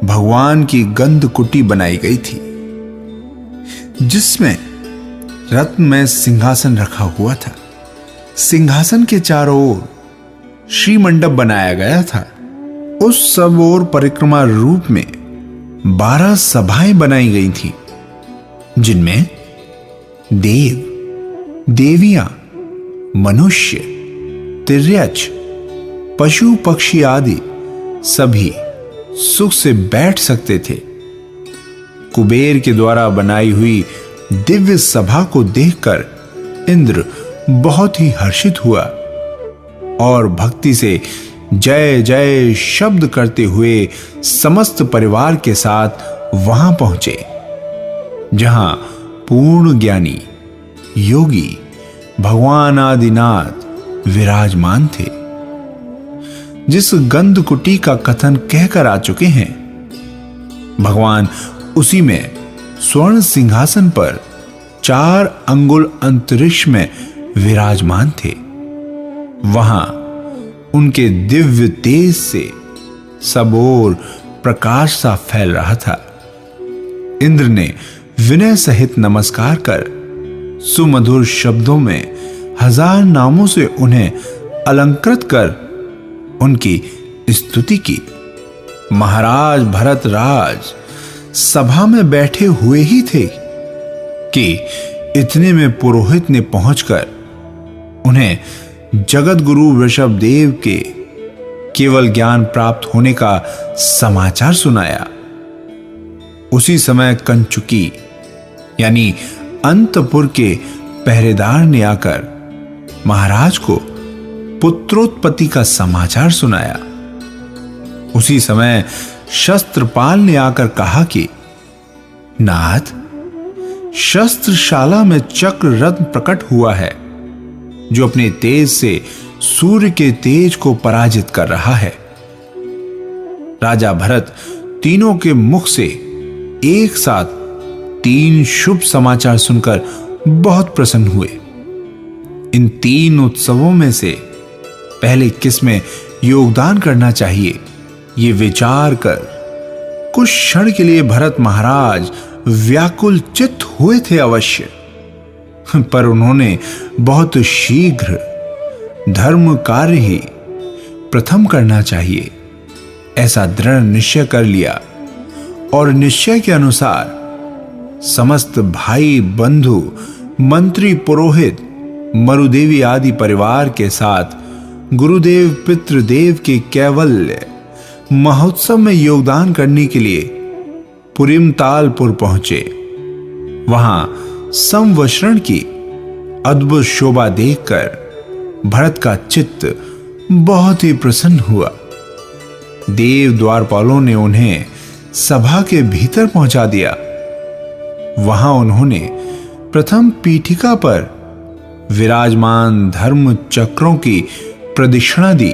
भगवान की गंध कुटी बनाई गई थी, जिसमें रत्नमय सिंहासन रखा हुआ था। सिंहासन के चारों ओर श्रीमंडप बनाया गया था। उस सब ओर परिक्रमा रूप में 12 सभाएं बनाई गई थी, जिनमें देव, देवियां, मनुष्य, तिर्यच, पशु पक्षी आदि सभी सुख से बैठ सकते थे। कुबेर के द्वारा बनाई हुई दिव्य सभा को देखकर इंद्र बहुत ही हर्षित हुआ और भक्ति से जय जय शब्द करते हुए समस्त परिवार के साथ वहां पहुंचे, जहां पूर्ण ज्ञानी योगी भगवान आदिनाथ विराजमान थे, जिस गंध कुटी का कथन कहकर आ चुके हैं। भगवान उसी में स्वर्ण सिंहासन पर 4 अंगुल अंतरिक्ष में विराजमान थे। वहां उनके दिव्य तेज से सब ओर प्रकाश सा फैल रहा था। इंद्र ने विनय सहित नमस्कार कर सुमधुर शब्दों में 1000 नामों से उन्हें अलंकृत कर उनकी स्तुति की। महाराज भरत राज सभा में बैठे हुए ही थे कि इतने में पुरोहित ने पहुंचकर उन्हें जगत गुरु वृषभदेव के केवल ज्ञान प्राप्त होने का समाचार सुनाया। उसी समय कंचुकी यानी अंतपुर के पहरेदार ने आकर महाराज को पुत्रोत्पत्ति का समाचार सुनाया। उसी समय शस्त्रपाल ने आकर कहा कि नाथ, शस्त्रशाला में चक्र रत्न प्रकट हुआ है, जो अपने तेज से सूर्य के तेज को पराजित कर रहा है। राजा भरत तीनों के मुख से एक साथ 3 शुभ समाचार सुनकर बहुत प्रसन्न हुए। इन 3 उत्सवों में से पहले किस में योगदान करना चाहिए, ये विचार कर कुछ क्षण के लिए भरत महाराज व्याकुल चित्त हुए थे अवश्य, पर उन्होंने बहुत शीघ्र धर्म कार्य ही प्रथम करना चाहिए ऐसा दृढ़ निश्चय कर लिया और निश्चय के अनुसार समस्त भाई बंधु मंत्री पुरोहित मरुदेवी आदि परिवार के साथ गुरुदेव पितृदेव के कैवल्य महोत्सव में योगदान करने के लिए पुरिमतालपुर पहुंचे। वहां संवत्सरण की अद्भुत शोभा देखकर भरत का चित्त बहुत ही प्रसन्न हुआ। देव द्वारपालों ने उन्हें सभा के भीतर पहुंचा दिया। वहां उन्होंने प्रथम पीठिका पर विराजमान धर्म चक्रों की प्रदक्षिणा दी,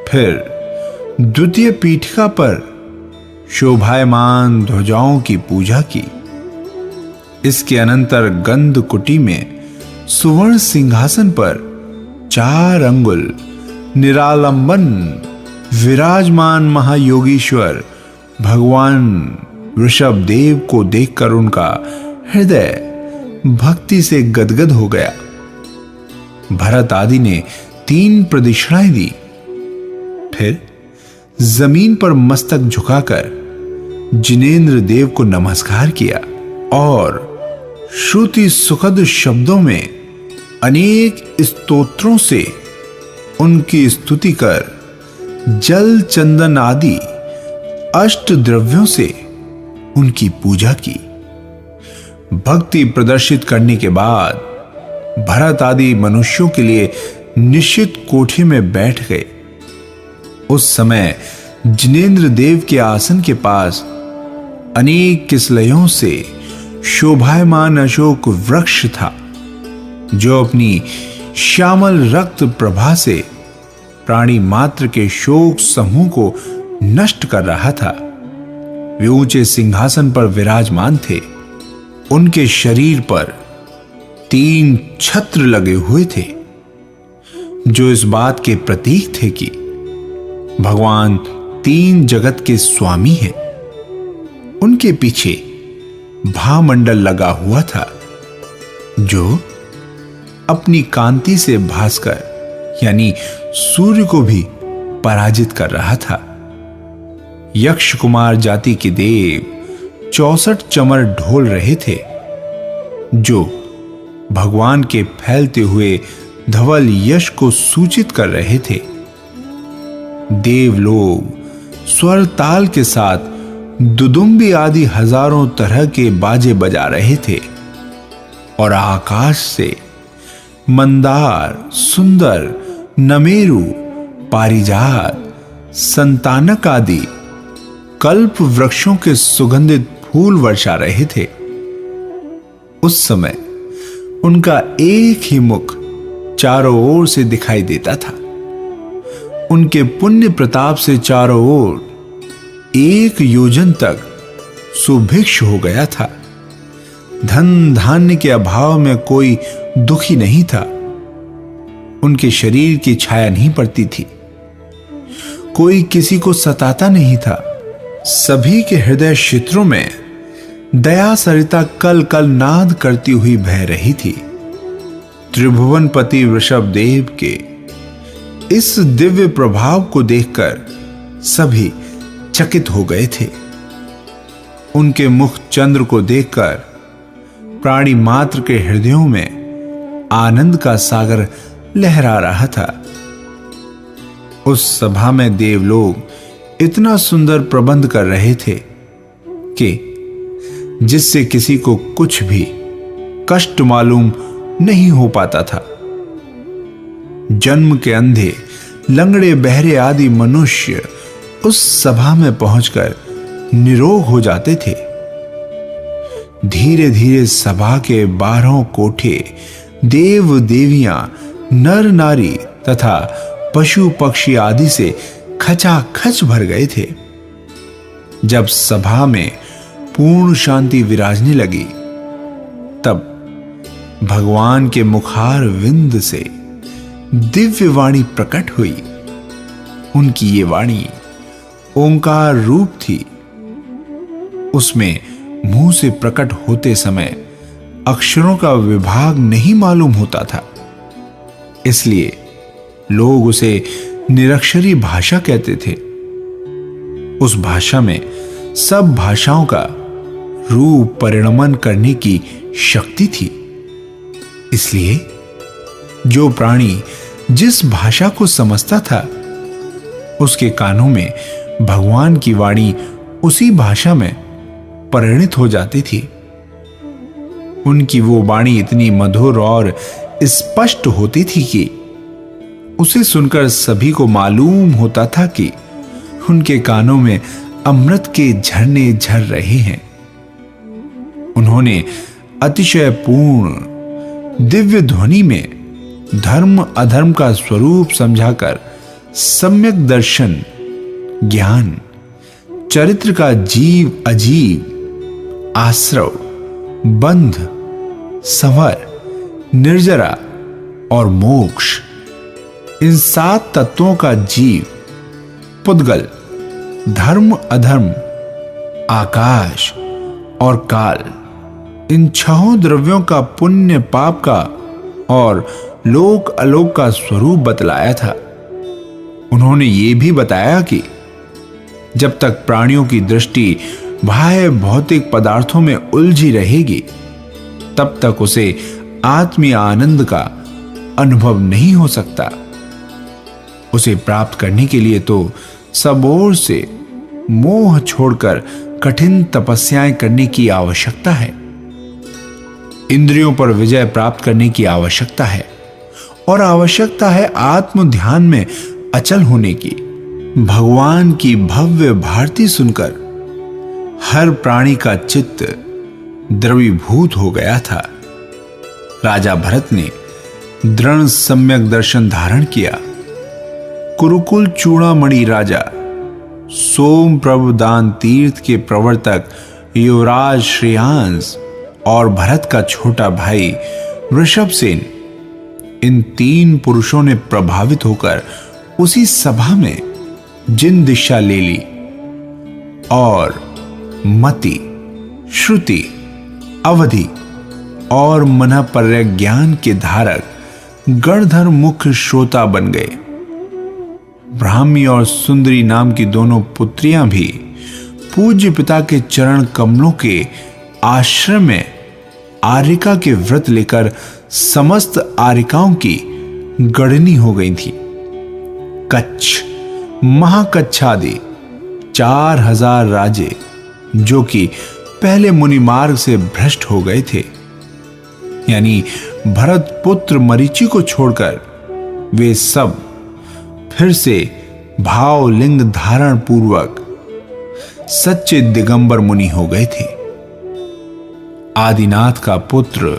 फिर द्वितीय पीठिका पर शोभायमान ध्वजाओं की पूजा की। इसके अनंतर गंध कुटी में सुवर्ण सिंहासन पर 4 अंगुल निरालंबन विराजमान महायोगीश्वर भगवान वृषभदेव को देखकर उनका हृदय भक्ति से गदगद हो गया। भरत आदि ने 3 प्रदक्षिणाएं दी, फिर जमीन पर मस्तक झुकाकर जिनेंद्र देव को नमस्कार किया और श्रुति सुखद शब्दों में अनेक स्तोत्रों से उनकी स्तुति कर जल चंदन आदि अष्ट द्रव्यों से उनकी पूजा की। भक्ति प्रदर्शित करने के बाद भरत आदि मनुष्यों के लिए निश्चित कोठरी में बैठ गए। उस समय जिनेंद्र देव के आसन के पास अनेक किसलयों से शोभायमान अशोक वृक्ष था, जो अपनी श्यामल रक्त प्रभा से प्राणी मात्र के शोक समूह को नष्ट कर रहा था। वे ऊंचे सिंहासन पर विराजमान थे। उनके शरीर पर 3 छत्र लगे हुए थे, जो इस बात के प्रतीक थे कि भगवान 3 जगत के स्वामी हैं। उनके पीछे भामंडल लगा हुआ था, जो अपनी कांति से भास्कर यानी सूर्य को भी पराजित कर रहा था। यक्ष कुमार जाति के देव 64 चमर ढोल रहे थे, जो भगवान के फैलते हुए धवल यश को सूचित कर रहे थे। देव लोग स्वर ताल के साथ दुदुम्बी आदि हजारों तरह के बाजे बजा रहे थे और आकाश से मंदार, सुंदर, नमेरु, पारिजात, संतानक आदि कल्प वृक्षों के सुगंधित फूल वर्षा रहे थे। उस समय उनका एक ही मुख चारों ओर से दिखाई देता था। उनके पुण्य प्रताप से चारों ओर 1 योजन तक सुभिक्ष हो गया था। धन धान्य के अभाव में कोई दुखी नहीं था। उनके शरीर की छाया नहीं पड़ती थी। कोई किसी को सताता नहीं था। सभी के हृदय क्षेत्रों में दया सरिता कल कल नाद करती हुई बह रही थी। त्रिभुवनपति वृषभ देव के इस दिव्य प्रभाव को देखकर सभी चकित हो गए थे। उनके मुख चंद्र को देखकर प्राणी मात्र के हृदयों में आनंद का सागर लहरा रहा था। उस सभा में देवलोग इतना सुंदर प्रबंध कर रहे थे कि जिससे किसी को कुछ भी कष्ट मालूम नहीं हो पाता था। जन्म के अंधे, लंगड़े, बहरे आदि मनुष्य उस सभा में पहुंचकर निरोग हो जाते थे। धीरे धीरे सभा के 12 कोठे देव देवियां, नर नारी तथा पशु पक्षी आदि से खचाखच भर गए थे। जब सभा में पूर्ण शांति विराजने लगी, तब भगवान के मुखार विंद से दिव्य वाणी प्रकट हुई। उनकी ये वाणी ओंकार रूप थी। उसमें मुंह से प्रकट होते समय अक्षरों का विभाग नहीं मालूम होता था, इसलिए लोग उसे निरक्षरी भाषा कहते थे। उस भाषा में सब भाषाओं का रूप परिणमन करने की शक्ति थी। इसलिए जो प्राणी जिस भाषा को समझता था, उसके कानों में भगवान की वाणी उसी भाषा में परिणित हो जाती थी। उनकी वो वाणी इतनी मधुर और स्पष्ट होती थी कि उसे सुनकर सभी को मालूम होता था कि उनके कानों में अमृत के झरने झर रहे हैं। उन्होंने अतिशय पूर्ण दिव्य ध्वनि में धर्म अधर्म का स्वरूप समझाकर सम्यक दर्शन, ज्ञान, चरित्र का जीव अजीव, आश्रव, बंध, संवर, निर्जरा और मोक्ष, इन 7 तत्वों का जीव, पुद्गल, धर्म अधर्म, आकाश और काल, इन 6 द्रव्यों का पुण्य पाप का और लोक अलोक का स्वरूप बतलाया था। उन्होंने ये भी बताया कि जब तक प्राणियों की दृष्टि बाह्य भौतिक पदार्थों में उलझी रहेगी, तब तक उसे आत्मीय आनंद का अनुभव नहीं हो सकता। उसे प्राप्त करने के लिए तो सब ओर से मोह छोड़कर कठिन तपस्याएं करने की आवश्यकता है। इंद्रियों पर विजय प्राप्त करने की आवश्यकता है और आवश्यकता है आत्म ध्यान में अचल होने की। भगवान की भव्य भारती सुनकर हर प्राणी का चित्त द्रवीभूत हो गया था। राजा भरत ने दृढ़ सम्यक दर्शन धारण किया। कुरुकुल चूड़ामणि राजा, सोम प्रभुदान तीर्थ के प्रवर्तक युवराज श्रेयांश और भरत का छोटा भाई वृषभसेन, इन 3 पुरुषों ने प्रभावित होकर उसी सभा में जिन दिशा ले ली और मति, श्रुति, अवधि और मनःपर्य ज्ञान के धारक गणधर मुख्य श्रोता बन गए। ब्राह्मी और सुंदरी नाम की दोनों पुत्रियां भी पूज्य पिता के चरण कमलों के आश्रम में आर्यिका के व्रत लेकर समस्त आर्यिकाओं की गणनी हो गई थी। कच्छ, महाकच्छादि 4000 राजे जो कि पहले मुनि मार्ग से भ्रष्ट हो गए थे, यानी भरत पुत्र मरीचि को छोड़कर वे सब फिर से भाव लिंग धारण पूर्वक सच्चे दिगंबर मुनि हो गए थे। आदिनाथ का पुत्र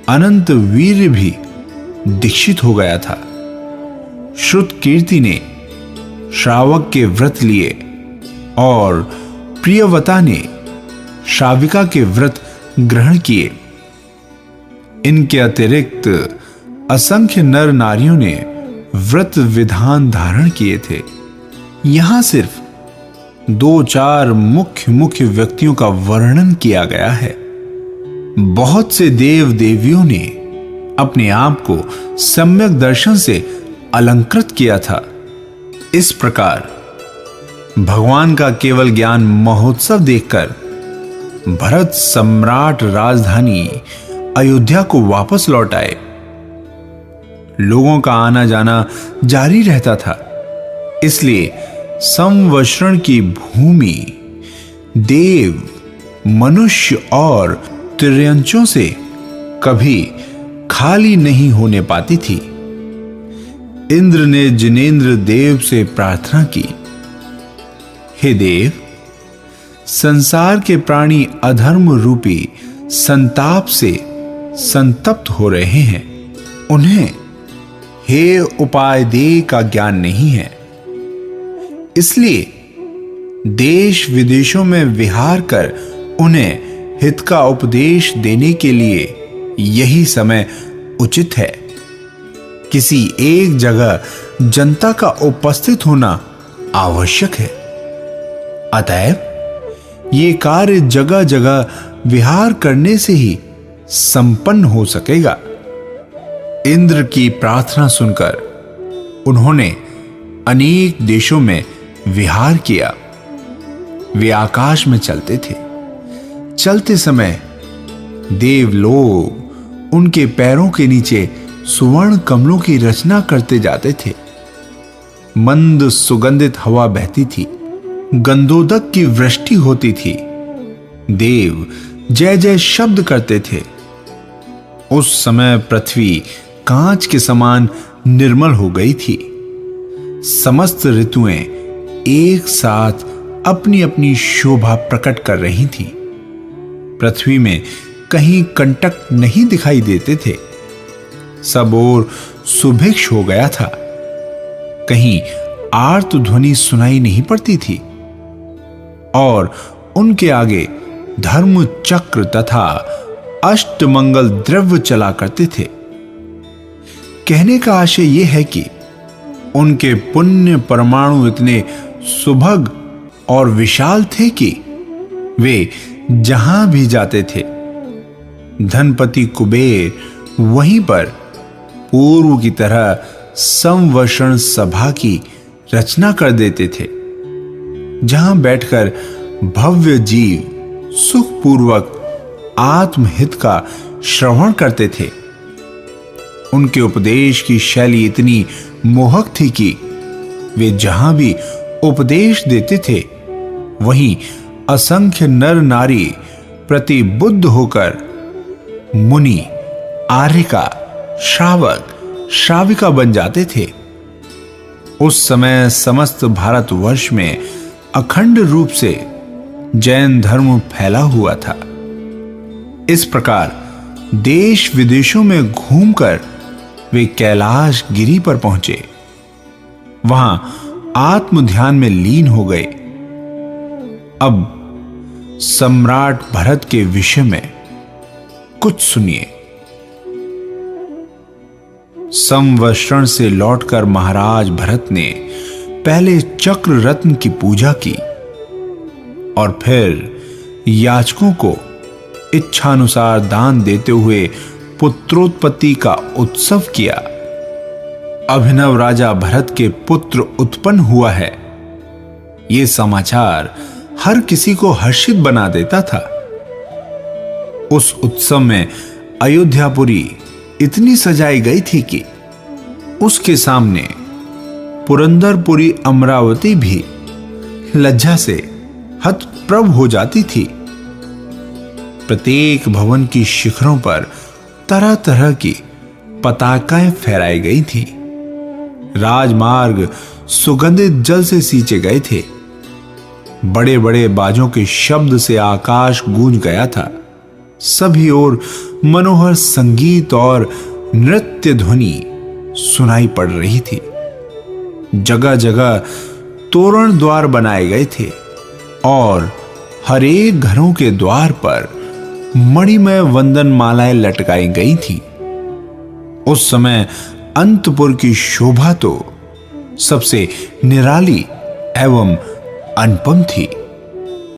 अनंत वीर्य भी दीक्षित हो गया था। श्रुत कीर्ति ने श्रावक के व्रत लिए और प्रियवता ने श्राविका के व्रत ग्रहण किए। इनके अतिरिक्त असंख्य नर नारियों ने व्रत विधान धारण किए थे। यहां सिर्फ 2-4 मुख्य व्यक्तियों का वर्णन किया गया है। बहुत से देव देवियों ने अपने आप को सम्यक दर्शन से अलंकृत किया था। इस प्रकार भगवान का केवल ज्ञान महोत्सव देखकर भरत सम्राट राजधानी अयोध्या को वापस लौट आए। लोगों का आना जाना जारी रहता था, इसलिए संवत्सरण की भूमि देव, मनुष्य और तिर्यंचों से कभी खाली नहीं होने पाती थी। इंद्र ने जिनेंद्र देव से प्रार्थना की, हे देव, संसार के प्राणी अधर्म रूपी संताप से संतप्त हो रहे हैं। उन्हें हे उपाय दे का ज्ञान नहीं है, इसलिए देश विदेशों में विहार कर उन्हें हित का उपदेश देने के लिए यही समय उचित है। किसी एक जगह जनता का उपस्थित होना आवश्यक है। अतएव ये कार्य जगह जगह विहार करने से ही संपन्न हो सकेगा। इंद्र की प्रार्थना सुनकर उन्होंने अनेक देशों में विहार किया। वे आकाश में चलते थे। चलते समय देवलोग उनके पैरों के नीचे सुवर्ण कमलों की रचना करते जाते थे। मंद सुगंधित हवा बहती थी, गंधोदक की वृष्टि होती थी, देव जय जय शब्द करते थे। उस समय पृथ्वी कांच के समान निर्मल हो गई थी। समस्त ऋतुएं एक साथ अपनी अपनी शोभा प्रकट कर रही थी। पृथ्वी में कहीं कंटक नहीं दिखाई देते थे। सब ओर सुभिक्ष हो गया था। कहीं आर्त ध्वनि सुनाई नहीं पड़ती थी और उनके आगे धर्म चक्र तथा अष्टमंगल द्रव्य चला करते थे। कहने का आशय यह है कि उनके पुण्य परमाणु इतने सुभग और विशाल थे कि वे जहां भी जाते थे, धनपति कुबेर वहीं पर पूर्व की तरह संवत्सरण सभा की रचना कर देते थे, जहां बैठकर भव्य जीव सुखपूर्वक आत्महित का श्रवण करते थे। उनके उपदेश की शैली इतनी मोहक थी कि वे जहां भी उपदेश देते थे, वहीं असंख्य नर नारी प्रतिबुद्ध होकर मुनि, आर्यिका, श्रावक, श्राविका बन जाते थे। उस समय समस्त भारतवर्ष में अखंड रूप से जैन धर्म फैला हुआ था। इस प्रकार देश विदेशों में घूमकर वे कैलाश गिरी पर पहुंचे। वहां आत्म ध्यान में लीन हो गए। अब सम्राट भरत के विषय में कुछ सुनिए। संवत्सरण से लौटकर महाराज भरत ने पहले चक्र रत्न की पूजा की और फिर याचकों को इच्छानुसार दान देते हुए पुत्रोत्पत्ति का उत्सव किया। अभिनव राजा भरत के पुत्र उत्पन्न हुआ है, यह समाचार हर किसी को हर्षित बना देता था। उस उत्सव में अयोध्यापुरी इतनी सजाई गई थी कि उसके सामने पुरंदरपुरी अमरावती भी लज्जा से हतप्रभ हो जाती थी। प्रत्येक भवन की शिखरों पर तरह तरह की पताकाएं फहराई गई थी। राजमार्ग सुगंधित जल से सींचे गए थे। बड़े बड़े बाजों के शब्द से आकाश गूंज गया था। सभी ओर मनोहर संगीत और नृत्य ध्वनि सुनाई पड़ रही थी। जगह जगह तोरण द्वार बनाए गए थे और हर एक घरों के द्वार पर मणिमय वंदन मालाएं लटकाई गई थी। उस समय अंतपुर की शोभा तो सबसे निराली एवं अनुपम थी।